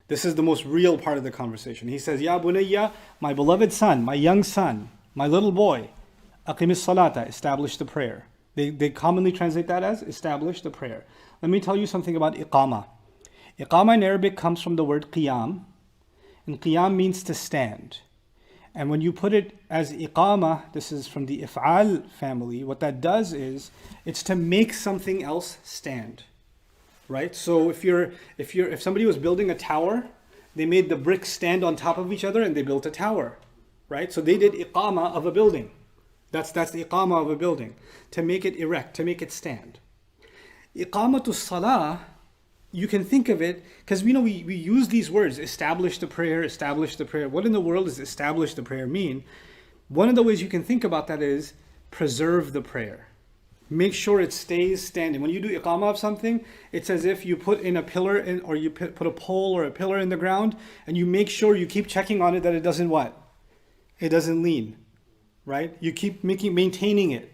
This is the most real part of the conversation. He says, Ya bunayya, my beloved son, my young son, my little boy, aqimis salata, establish the prayer. They commonly translate that as establish the prayer. Let me tell you something about iqama. Iqama in Arabic comes from the word qiyam, and qiyam means to stand. And when you put it as iqama, this is from the if'al family, what that does is it's to make something else stand. Right? So if somebody was building a tower, they made the bricks stand on top of each other and they built a tower. Right? So they did iqama of a building. That's the iqama of a building, to make it erect, to make it stand. Iqamatu salah, you can think of it, because we use these words, establish the prayer, establish the prayer. What in the world does establish the prayer mean? One of the ways you can think about that is preserve the prayer. Make sure it stays standing. When you do iqamah of something, it's as if you put in a pillar in, or you put a pole or a pillar in the ground, and you make sure you keep checking on it that it doesn't what? It doesn't lean, right? You keep maintaining it.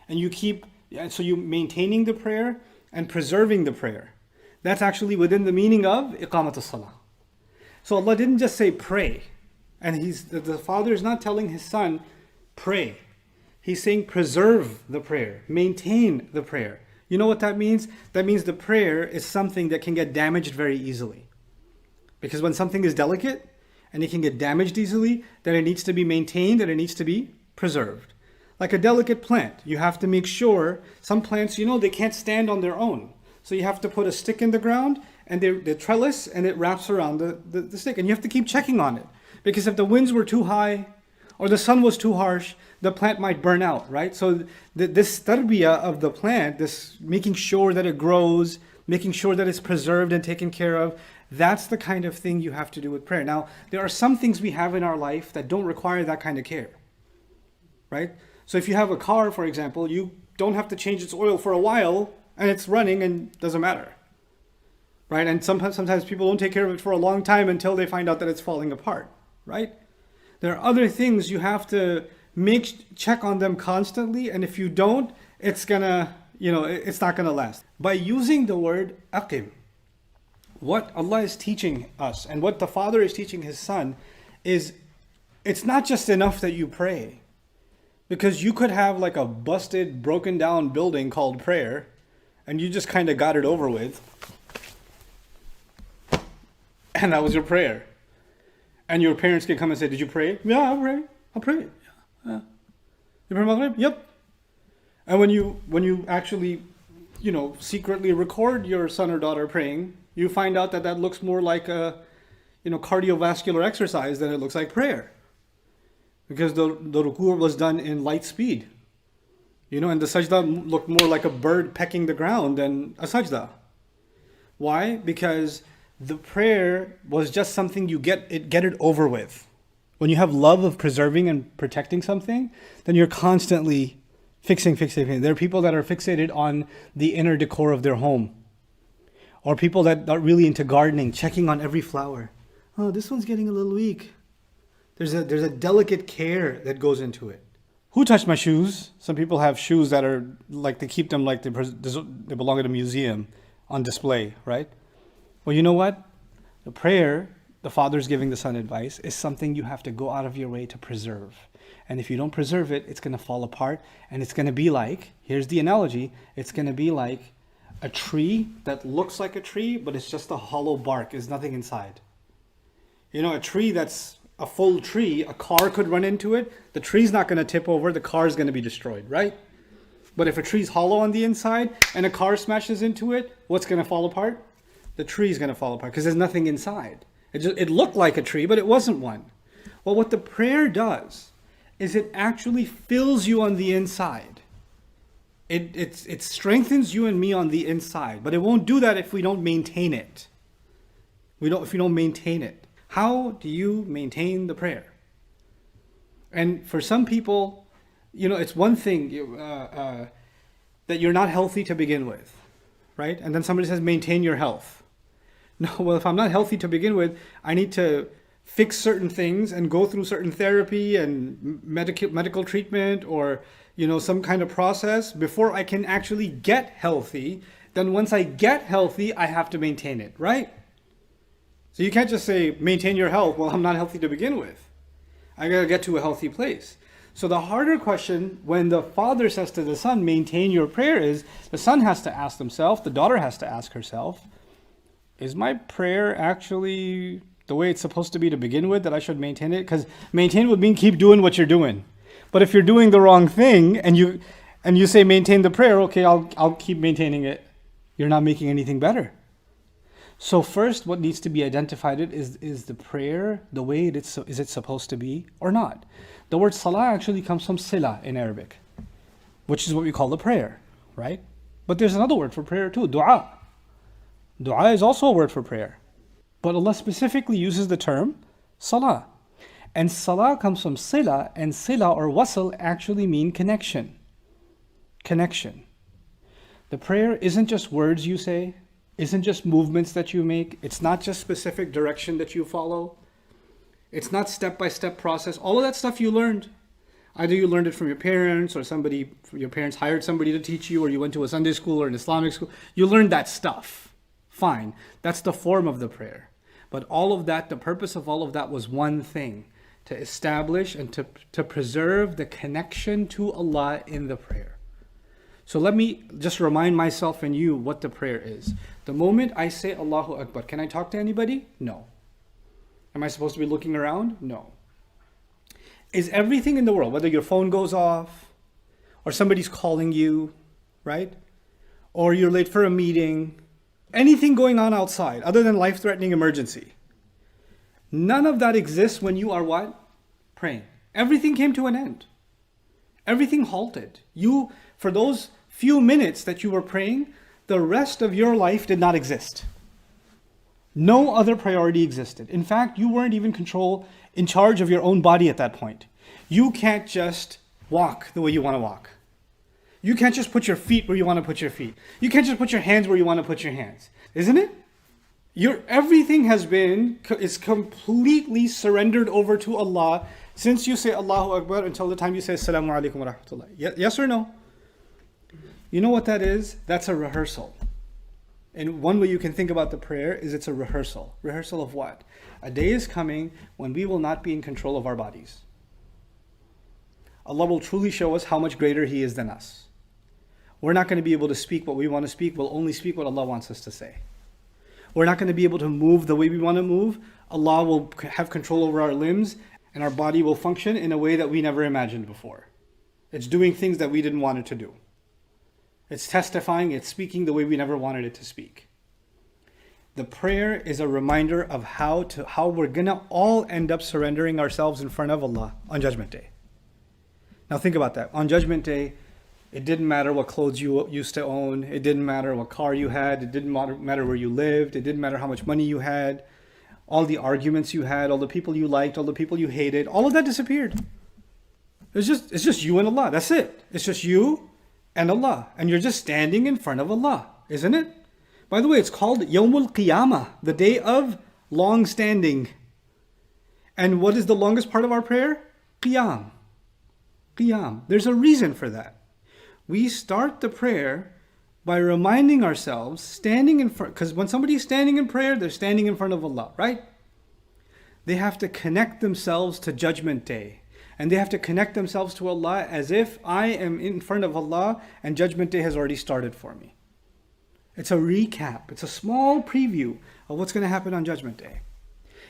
And so you maintaining the prayer and preserving the prayer. That's actually within the meaning of iqamat as-salah. So Allah didn't just say pray. And the father is not telling his son, pray. He's saying preserve the prayer, maintain the prayer. You know what that means? That means the prayer is something that can get damaged very easily. Because when something is delicate and it can get damaged easily, then it needs to be maintained and it needs to be preserved. Like a delicate plant, you have to make sure, some plants, they can't stand on their own. So you have to put a stick in the ground and they trellis and it wraps around the stick. And you have to keep checking on it. Because if the winds were too high or the sun was too harsh, the plant might burn out, right? So this tarbiyah of the plant, this making sure that it grows, making sure that it's preserved and taken care of, that's the kind of thing you have to do with prayer. Now, there are some things we have in our life that don't require that kind of care, right? So if you have a car, for example, you don't have to change its oil for a while and it's running and doesn't matter, right? And sometimes people don't take care of it for a long time until they find out that it's falling apart, right? There are other things you have to check on them constantly, and if you don't, it's not gonna last. By using the word aqim, what Allah is teaching us and what the father is teaching his son is, it's not just enough that you pray, because you could have like a busted, broken down building called prayer, and you just kind of got it over with, and that was your prayer. And your parents can come and say, did you pray? Yeah, I'll pray. Yeah. You pray Maghrib? Yep. And when you actually, secretly record your son or daughter praying, you find out that looks more like a, cardiovascular exercise than it looks like prayer. Because the ruku' was done in light speed. And the sajda looked more like a bird pecking the ground than a sajda. Why? Because the prayer was just something you get it over with. When you have love of preserving and protecting something, then you're constantly fixating. There are people that are fixated on the inner decor of their home. Or people that are really into gardening, checking on every flower. Oh, this one's getting a little weak. There's a delicate care that goes into it. Who touched my shoes? Some people have shoes that are like, they keep them like they belong at a museum on display, right? Well, you know what? The prayer, the father's giving the son advice, is something you have to go out of your way to preserve. And if you don't preserve it, it's going to fall apart. And it's going to be like, here's the analogy, it's going to be like a tree that looks like a tree, but it's just a hollow bark. There's nothing inside. A tree that's a full tree, a car could run into it. The tree's not going to tip over. The car is going to be destroyed, right? But if a tree's hollow on the inside and a car smashes into it, what's going to fall apart? The tree's going to fall apart because there's nothing inside. It looked like a tree, but it wasn't one. Well, what the prayer does is it actually fills you on the inside. It strengthens you and me on the inside, but it won't do that if we don't maintain it. If we don't maintain it. How do you maintain the prayer? And for some people, it's one thing that you're not healthy to begin with, right? And then somebody says, maintain your health. No, well, if I'm not healthy to begin with, I need to fix certain things and go through certain therapy and medical treatment or, some kind of process before I can actually get healthy. Then once I get healthy, I have to maintain it, right? So you can't just say, maintain your health. Well, I'm not healthy to begin with. I got to get to a healthy place. So the harder question when the father says to the son, maintain your prayer, is the son has to ask himself, the daughter has to ask herself, is my prayer actually the way it's supposed to be to begin with, that I should maintain it? Because maintain would mean keep doing what you're doing. But if you're doing the wrong thing and you say maintain the prayer, okay, I'll keep maintaining it. You're not making anything better. So first, what needs to be identified is the prayer the way is it supposed to be or not? The word salah actually comes from sila in Arabic, which is what we call the prayer, right? But there's another word for prayer too, dua. Dua is also a word for prayer. But Allah specifically uses the term salah. And salah comes from sila, and sila or wasl actually mean connection. Connection. The prayer isn't just words you say, isn't just movements that you make, it's not just specific direction that you follow. It's not step-by-step process. All of that stuff you learned. Either you learned it from your parents, or your parents hired somebody to teach you, or you went to a Sunday school or an Islamic school. You learned that stuff. Fine. That's the form of the prayer. But all of that, the purpose of all of that was one thing: to establish and to preserve the connection to Allah in the prayer. So let me just remind myself and you what the prayer is. The moment I say Allahu Akbar, can I talk to anybody? No. Am I supposed to be looking around? No. Is everything in the world, whether your phone goes off, or somebody's calling you, right? Or you're late for a meeting, anything going on outside other than life-threatening emergency, none of that exists when you are what? Praying. Everything came to an end. Everything halted. You, for those few minutes that you were praying, the rest of your life did not exist. No other priority existed. In fact, you weren't even in charge of your own body at that point. You can't just walk the way you want to walk. You can't just put your feet where you want to put your feet. You can't just put your hands where you want to put your hands. Isn't it? Everything is completely surrendered over to Allah since you say Allahu Akbar until the time you say Assalamu alaikum wa rahmatullah. Yes or no? You know what that is? That's a rehearsal. And one way you can think about the prayer is it's a rehearsal. Rehearsal of what? A day is coming when we will not be in control of our bodies. Allah will truly show us how much greater He is than us. We're not going to be able to speak what we want to speak. We'll only speak what Allah wants us to say. We're not going to be able to move the way we want to move. Allah will have control over our limbs, and our body will function in a way that we never imagined before. It's doing things that we didn't want it to do. It's testifying, it's speaking the way we never wanted it to speak. The prayer is a reminder of how we're gonna all end up surrendering ourselves in front of Allah on Judgment Day. Now think about that. On Judgment Day, it didn't matter what clothes you used to own. It didn't matter what car you had. It didn't matter where you lived. It didn't matter how much money you had. All the arguments you had, all the people you liked, all the people you hated, all of that disappeared. It's just you and Allah. That's it. It's just you and Allah. And you're just standing in front of Allah, isn't it? By the way, it's called Yawmul Qiyamah, the day of long standing. And what is the longest part of our prayer? Qiyam. Qiyam. There's a reason for that. We start the prayer by reminding ourselves, standing in front, because when somebody's standing in prayer, they're standing in front of Allah, right? They have to connect themselves to Judgment Day. And they have to connect themselves to Allah as if I am in front of Allah and Judgment Day has already started for me. It's a recap. It's a small preview of what's going to happen on Judgment Day.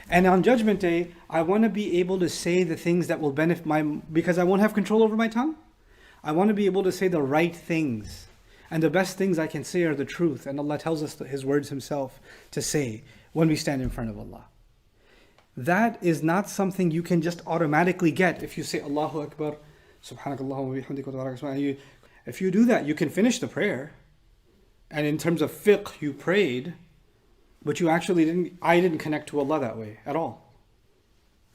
And on Judgment Day, I want to be able to say the things that will benefit because I won't have control over my tongue. I want to be able to say the right things. And the best things I can say are the truth. And Allah tells us His words Himself to say when we stand in front of Allah. That is not something you can just automatically get if you say Allahu Akbar, Subhanakallah wa bihamdika wa tabarak. If you do that, you can finish the prayer. And in terms of fiqh, you prayed, but you actually I didn't connect to Allah that way at all.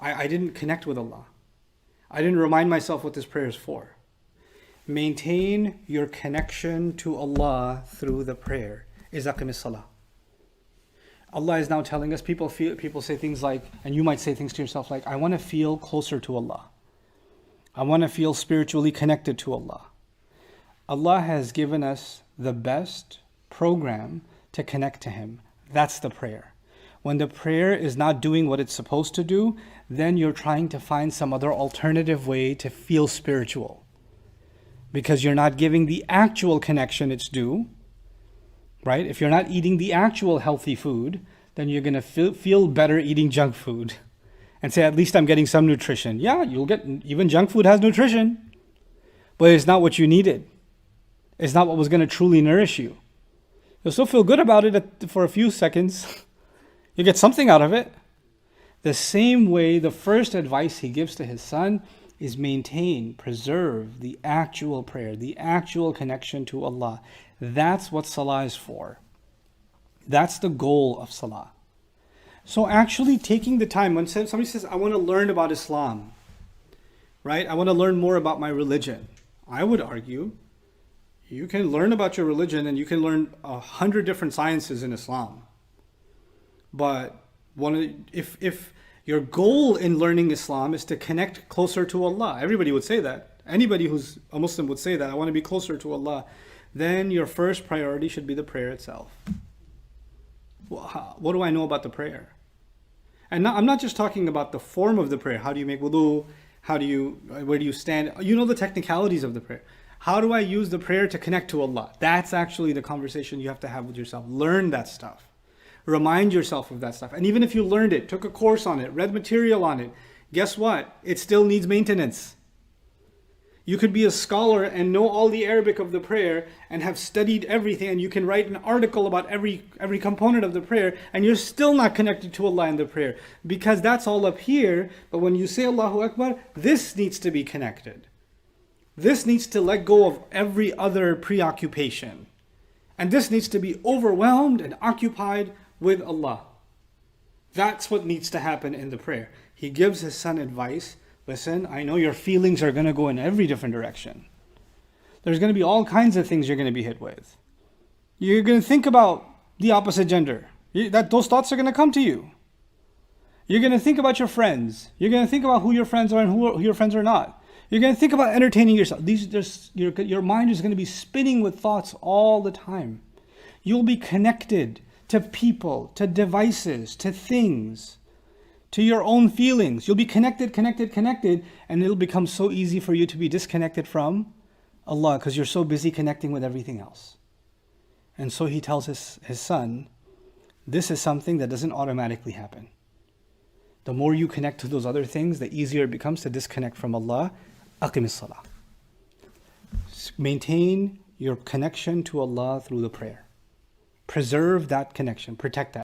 I didn't connect with Allah. I didn't remind myself what this prayer is for. Maintain your connection to Allah through the prayer. Is aqimis salah. Allah is now telling us, people say things like, and you might say things to yourself like, I want to feel closer to Allah. I want to feel spiritually connected to Allah. Allah has given us the best program to connect to Him. That's the prayer. When the prayer is not doing what it's supposed to do, then you're trying to find some other alternative way to feel spiritual. Because you're not giving the actual connection its due, right? If you're not eating the actual healthy food, then you're going to feel better eating junk food and say, at least I'm getting some nutrition. Yeah, you'll get, even junk food has nutrition, but it's not what you needed. It's not what was going to truly nourish you. You'll still feel good about it for a few seconds. You get something out of it. The same way, the first advice he gives to his son is maintain, preserve the actual prayer, the actual connection to Allah. That's what salah is for. That's the goal of salah. So actually taking the time, when somebody says, I want to learn about Islam, right? I want to learn more about my religion. I would argue, you can learn about your religion and you can learn 100 different sciences in Islam. But if your goal in learning Islam is to connect closer to Allah, everybody would say that. Anybody who's a Muslim would say that, I want to be closer to Allah. Then your first priority should be the prayer itself. Well, what do I know about the prayer? And I'm not just talking about the form of the prayer. How do you make wudu? Where do you stand? You know the technicalities of the prayer. How do I use the prayer to connect to Allah? That's actually the conversation you have to have with yourself. Learn that stuff. Remind yourself of that stuff. And even if you learned it, took a course on it, read material on it, guess what? It still needs maintenance. You could be a scholar and know all the Arabic of the prayer and have studied everything, and you can write an article about every component of the prayer, and you're still not connected to Allah in the prayer because that's all up here. But when you say Allahu Akbar, this needs to be connected. This needs to let go of every other preoccupation. And this needs to be overwhelmed and occupied with Allah. That's what needs to happen in the prayer. He gives his son advice. Listen, I know your feelings are going to go in every different direction. There's going to be all kinds of things you're going to be hit with. You're going to think about the opposite gender. Those thoughts are going to come to you. You're going to think about your friends. You're going to think about who your friends are and who your friends are not. You're going to think about entertaining yourself. Your mind is going to be spinning with thoughts all the time. You'll be connected to people, to devices, to things, to your own feelings. You'll be connected, and it'll become so easy for you to be disconnected from Allah because you're so busy connecting with everything else. And so he tells his son, this is something that doesn't automatically happen. The more you connect to those other things, the easier it becomes to disconnect from Allah. Aqim as-salah. Maintain your connection to Allah through the prayer. Preserve that connection. Protect that.